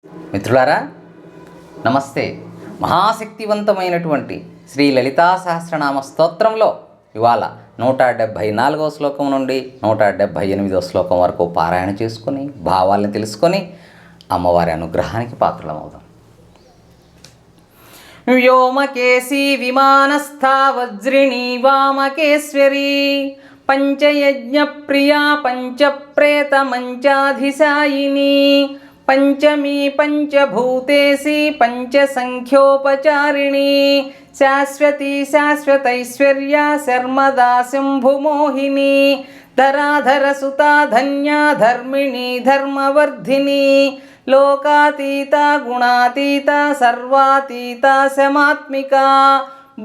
మిత్రులారా నమస్తే. మహాశక్తివంతమైనటువంటి శ్రీ లలితా సహస్రనామ స్తోత్రంలో ఇవాళ 174వ శ్లోకం నుండి 178వ శ్లోకం వరకు పారాయణ చేసుకొని భావాలను తెలుసుకొని అమ్మవారి అనుగ్రహానికి పాత్రలమవుదాం. వ్యోమకేశీ విమానస్థా వజ్రిణీ వామకేశ్వరీ పంచయజ్ఞ ప్రియా పంచప్రేత మంచాధిశాయిని పంచమీ పంచభూతేసి పంచసంఖ్యోపచారిణి శాశ్వతీ శాశ్వతైశ్వర్య శర్మదా శంభుమోహిని ధరాధరసుతా ధన్యా ధర్మిణీ ధర్మవర్ధిని లోకాతీత గుణాతీత సర్వాతీత శమాత్మికా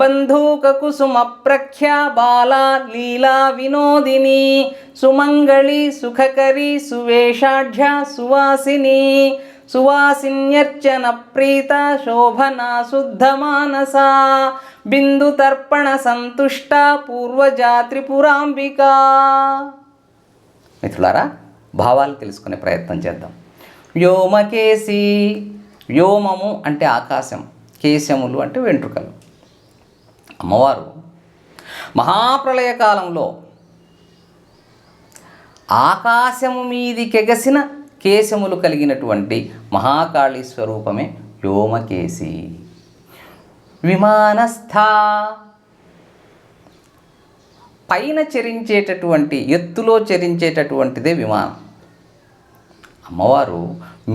బంధూకకుసుమ ప్రఖ్యా బాలా లీలా వినోదిని సుమంగళి సుఖకరి సువేషాఢ్య సువాసిని సువాసిన్యర్చన ప్రీత శోభనా శుద్ధమానసా బిందుతర్పణ సంతుష్ట పూర్వజా త్రిపురాంబికా. మిత్రులారా, భావాలు తెలుసుకునే ప్రయత్నం చేద్దాం. వ్యోమకేశి, వ్యోమము అంటే ఆకాశం, కేశములు అంటే వెంట్రుకలు. అమ్మవారు మహాప్రళయకాలంలో ఆకాశము మీదికెగసిన కేశములు కలిగినటువంటి మహాకాళీ స్వరూపమే వ్యోమకేశి. విమానస్థ, పైన చరించేటటువంటి ఎత్తులో చరించేటటువంటిదే విమానం. అమ్మవారు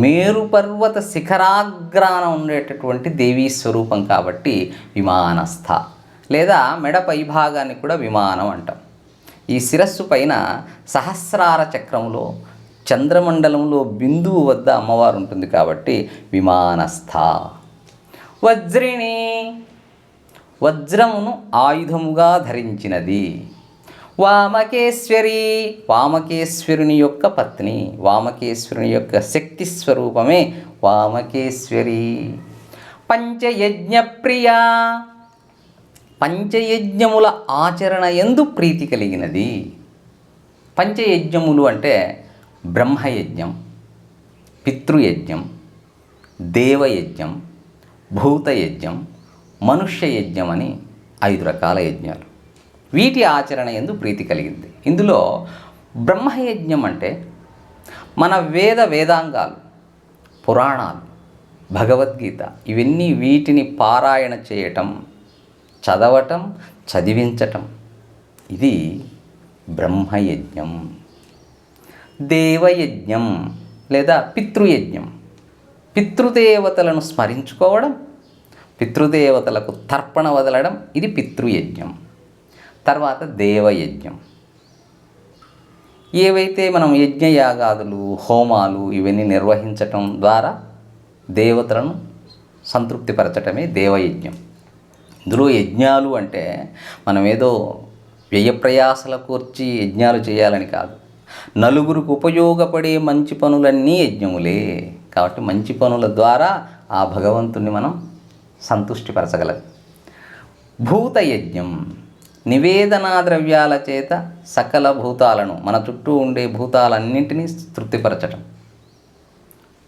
మేరు పర్వత శిఖరాగ్రాన ఉండేటటువంటి దేవీ స్వరూపం కాబట్టి విమానస్థ, లేదా మెడ పై భాగాన్ని కూడా విమానం అంటాం. ఈ శిరస్సు పైన సహస్రార చక్రంలో చంద్రమండలంలో బిందువు వద్ద అమ్మవారు ఉంటుంది కాబట్టి విమానస్థ. వజ్రిణి, వజ్రమును ఆయుధముగా ధరించినది. వామకేశ్వరి, వామకేశ్వరుని యొక్క పత్ని, వామకేశ్వరుని యొక్క శక్తి స్వరూపమే వామకేశ్వరి. పంచయజ్ఞ ప్రియా, పంచయజ్ఞముల ఆచరణ యందు ప్రీతి కలిగినది. పంచయజ్ఞములు అంటే బ్రహ్మయజ్ఞం, పితృయజ్ఞం, దేవయజ్ఞం, భూతయజ్ఞం, మనుష్యయజ్ఞం అని 5 రకాల యజ్ఞాలు. వీటి ఆచరణ యందు ప్రీతి కలిగింది. ఇందులో బ్రహ్మయజ్ఞం అంటే మన వేదాంగాలు, పురాణాలు, భగవద్గీత ఇవన్నీ వీటిని పారాయణ చేయటం, చదవటం, చదివించటం, ఇది బ్రహ్మయజ్ఞం. దేవయజ్ఞం లేదా పితృయజ్ఞం, పితృదేవతలను స్మరించుకోవడం, పితృదేవతలకు తర్పణ వదలడం, ఇది పితృయజ్ఞం. తర్వాత దేవయజ్ఞం, ఏవైతే మనం యజ్ఞయాగాదులు, హోమాలు ఇవన్నీ నిర్వహించటం ద్వారా దేవతలను సంతృప్తిపరచటమే దేవయజ్ఞం. ఇందులో యజ్ఞాలు అంటే మనం ఏదో వ్యయప్రయాసల కూర్చి యజ్ఞాలు చేయాలని కాదు. నలుగురికి ఉపయోగపడే మంచి పనులన్నీ యజ్ఞములే. కాబట్టి మంచి పనుల ద్వారా ఆ భగవంతుణ్ణి మనం సంతుష్టిపరచగలం. భూతయజ్ఞం, నివేదనా ద్రవ్యాల చేత సకల భూతాలను, మన చుట్టూ ఉండే భూతాలన్నింటినీ తృప్తిపరచటం.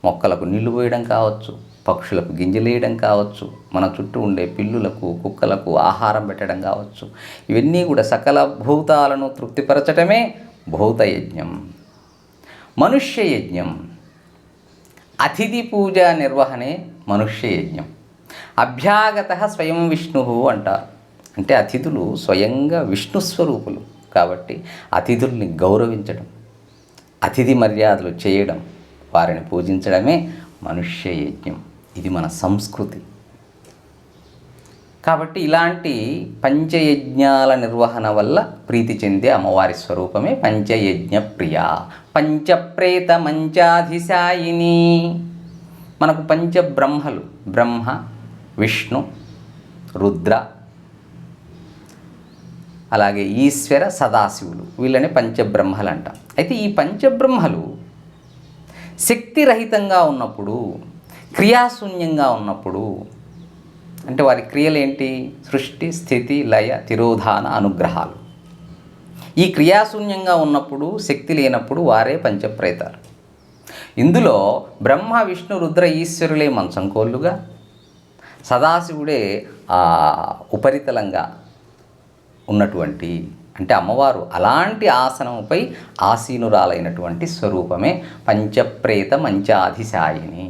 మొక్కలకు నీళ్లు పోయడం కావచ్చు, పక్షులకు గింజలేయడం కావచ్చు, మన చుట్టూ ఉండే పిల్లులకు, కుక్కలకు ఆహారం పెట్టడం కావచ్చు. ఇవన్నీ కూడా సకల భూతాలను తృప్తిపరచటమే భూతయజ్ఞం. మనుష్యయజ్ఞం, అతిథి పూజ నిర్వహణే మనుష్యయజ్ఞం. అభ్యాగత స్వయం విష్ణు అంటారు. అంటే అతిథులు స్వయంగా విష్ణు స్వరూపులు కాబట్టి అతిథుల్ని గౌరవించడం, అతిథి మర్యాదలు చేయడం, వారిని పూజించడమే మనుష్యయజ్ఞం. ఇది మన సంస్కృతి. కాబట్టి ఇలాంటి పంచయజ్ఞాల నిర్వహణ వల్ల ప్రీతి చెందే అమ్మవారి స్వరూపమే పంచయజ్ఞ ప్రియ. పంచప్రేత మంచాధిశాయిని, మనకు పంచబ్రహ్మలు, బ్రహ్మ, విష్ణు, రుద్ర, అలాగే ఈశ్వర, సదాశివులు, వీళ్ళని పంచబ్రహ్మలు అంటాం. అయితే ఈ పంచబ్రహ్మలు శక్తిరహితంగా ఉన్నప్పుడు, క్రియాశూన్యంగా ఉన్నప్పుడు, అంటే వారి క్రియలు ఏంటి? సృష్టి, స్థితి, లయ, తిరోధాన, అనుగ్రహాలు. ఈ క్రియాశూన్యంగా ఉన్నప్పుడు, శక్తి లేనప్పుడు వారే పంచప్రేతాలు. ఇందులో బ్రహ్మ విష్ణు రుద్ర ఈశ్వరులే మంచంకోళ్ళుగా, సదాశివుడే ఉపరితలంగా ఉన్నటువంటి, అంటే అమ్మవారు అలాంటి ఆసనంపై ఆసీనురాలైనటువంటి స్వరూపమే పంచప్రేత మంచాధిశాయిని.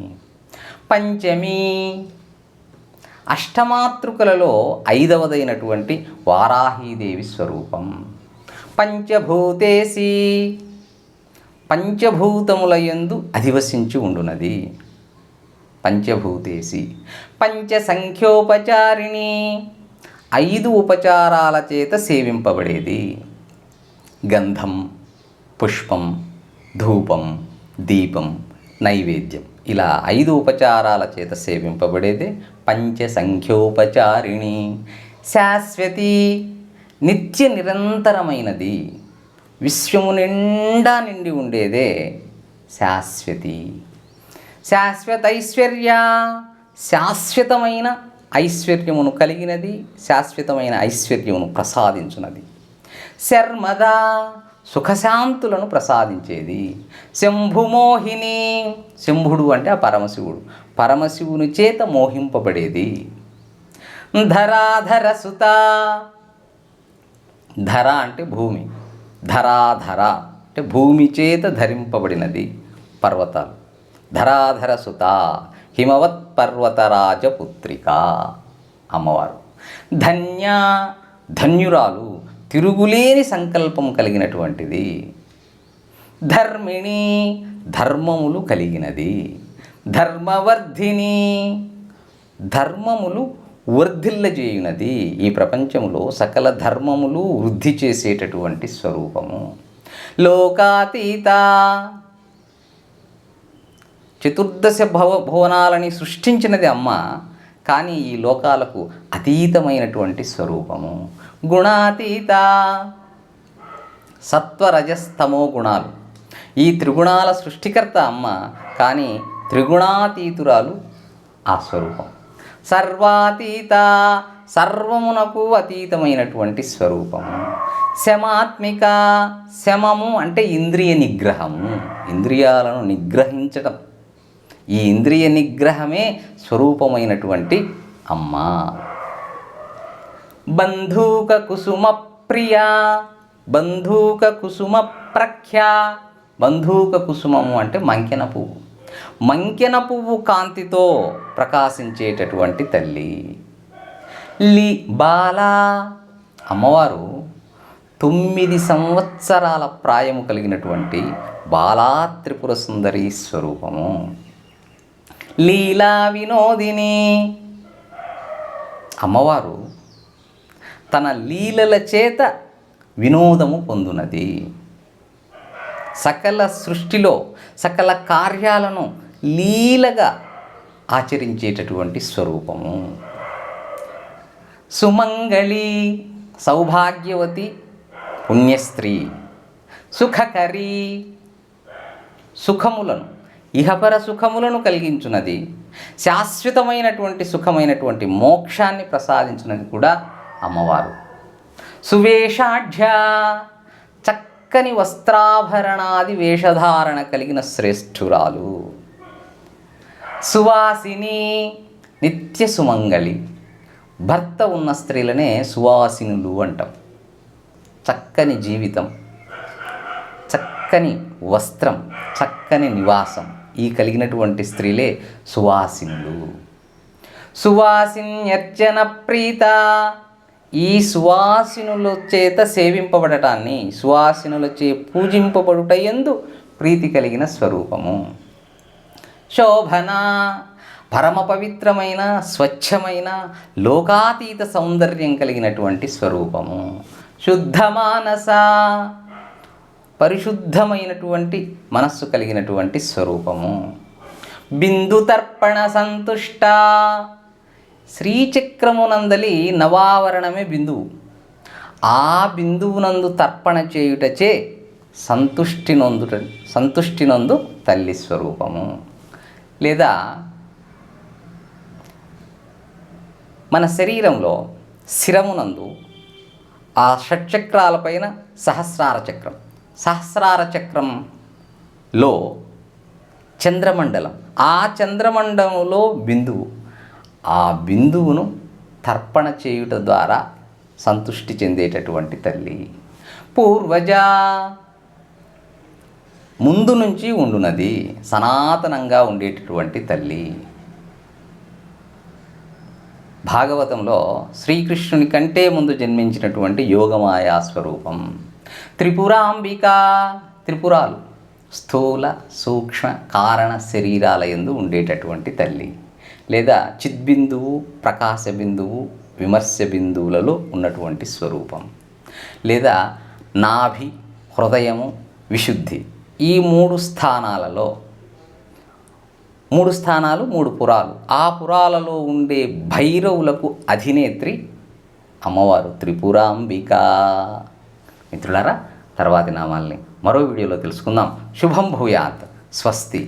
పంచమి అష్టమాతృకలలో 5వదైనటువంటి వారాహీదేవి స్వరూపం. పంచభూతేసి పంచభూతముల యందు అధివసించి ఉండునది. పంచభూతేసి పంచసంఖ్యోపచారిణి 5 ఉపచారాల చేత సేవింపబడేది. గంధం, పుష్పం, ధూపం, దీపం, నైవేద్యం ఇలా 5 ఉపచారాల చేత సేవింపబడేదే పంచసంఖ్యోపచారిణి. శాశ్వతి నిత్య నిరంతరమైనది, విశ్వము నిండా నిండి ఉండేదే శాశ్వతి. శాశ్వతైశ్వర్య శాశ్వతమైన ఐశ్వర్యమును కలిగినది, శాశ్వతమైన ఐశ్వర్యమును ప్రసాదించున్నది. శర్మద సుఖశాంతులను ప్రసాదించేది. శంభుమోహిని శంభుడు అంటే ఆ పరమశివుడు, పరమశివుని చేత మోహింపబడేది. ధరాధర సుత ధర అంటే భూమి, ధరాధర అంటే భూమి చేత ధరింపబడినది పర్వతాలు. ధరాధర సుత హిమవత్ పర్వతరాజపుత్రిక అమ్మవారు. ధన్య ధన్యురాలు, తిరుగులేని సంకల్పం కలిగినటువంటిది. ధర్మిణి ధర్మములు కలిగినది. ధర్మవర్ధిని ధర్మములు వర్ధిల్లజేయునది. ఈ ప్రపంచములో సకల ధర్మములు వృద్ధి చేసేటటువంటి స్వరూపము. లోకాతీత చతుర్దశ భువనాలని సృష్టించినది అమ్మ, కానీ ఈ లోకాలకు అతీతమైనటువంటి స్వరూపము. గుణాతీత సత్వరజస్తమో గుణాలు, ఈ త్రిగుణాల సృష్టికర్త అమ్మ, కానీ త్రిగుణాతీతురాలు ఆ స్వరూపం. సర్వాతీత సర్వమునకు అతీతమైనటువంటి స్వరూపము. శమాత్మిక శమము అంటే ఇంద్రియ నిగ్రహము, ఇంద్రియాలను నిగ్రహించటం. ఈ ఇంద్రియ నిగ్రహమే స్వరూపమైనటువంటి అమ్మ. బంధూక కుసుమ ప్రియ బంధూక కుసుమ ప్రఖ్య బంధూక కుసుమము అంటే మంకెన పువ్వు, మంకెన పువ్వు కాంతితో ప్రకాశించేటటువంటి తల్లి. బాల అమ్మవారు 9 సంవత్సరాల ప్రాయము కలిగినటువంటి బాలా త్రిపుర సుందరి స్వరూపము. లీలా వినోదిని అమ్మవారు తన లీలల చేత వినోదము పొందునది. సకల సృష్టిలో సకల కార్యాలను లీలగా ఆచరించేటటువంటి స్వరూపము. సుమంగళి సౌభాగ్యవతి పుణ్యస్త్రీ. సుఖకరి సుఖములను ఇహపర సుఖములను కలిగించున్నది. శాశ్వతమైనటువంటి సుఖమైనటువంటి మోక్షాన్ని ప్రసాదించినది కూడా అమ్మవారు. సువేషాఢ్య చక్కని వస్త్రాభరణాది వేషధారణ కలిగిన శ్రేష్ఠురాలు. సువాసిని నిత్య సుమంగళి, భర్త ఉన్న స్త్రీలనే సువాసినులు అంటాం. చక్కని జీవితం, చక్కని వస్త్రం, చక్కని నివాసం ఈ కలిగినటువంటి స్త్రీలే సువాసినులు. సువాసిన్యర్చన ప్రీత ఈ సువాసినుల చేత సేవింపబడటాన్ని, సువాసినులచే పూజింపబడుట యందు ప్రీతి కలిగిన స్వరూపము. శోభన పరమ పవిత్రమైన స్వచ్ఛమైన లోకాతీత సౌందర్యం కలిగినటువంటి స్వరూపము. శుద్ధ మానస పరిశుద్ధమైనటువంటి మనస్సు కలిగినటువంటి స్వరూపము. బిందు తర్పణ సంతుష్ట శ్రీచక్రమునందలి నవావరణమే బిందువు. ఆ బిందువునందు తర్పణ చేయుటచే సంతుష్టినందు తల్లి స్వరూపము. లేదా మన శరీరంలో శిరమునందు ఆ షట్చక్రాలపైన సహస్రార చక్రం, సహస్రార చక్రంలో చంద్రమండలం. ఆ చంద్రమండలంలో బిందువు. ఆ బిందువును తర్పణ చేయుట ద్వారా సంతృష్టి చెందేటటువంటి తల్లి. పూర్వజ, ముందు నుంచి ఉండునది, సనాతనంగా ఉండేటటువంటి తల్లి. భాగవతంలో శ్రీకృష్ణుని కంటే ముందు జన్మించినటువంటి యోగమాయా స్వరూపం. త్రిపురాంబిక, త్రిపురాలు స్థూల సూక్ష్మ కారణ శరీరాల యందు ఉండేటటువంటి తల్లి, లేదా చిద్బిందువు, ప్రకాశ బిందువు, విమర్శ బిందువులలో ఉన్నటువంటి స్వరూపం, లేదా నాభి, హృదయము, విశుద్ధి. ఈ 3 స్థానాలలో 3 స్థానాలు 3 పురాలు. ఆ పురాలలో ఉండే భైరవులకు అధినేత్రి అమ్మవారు త్రిపురాంబిక. మిత్రులారా, తర్వాతి నామాల్ని మరో వీడియోలో తెలుసుకుందాం. శుభం భూయాత్. స్వస్తి.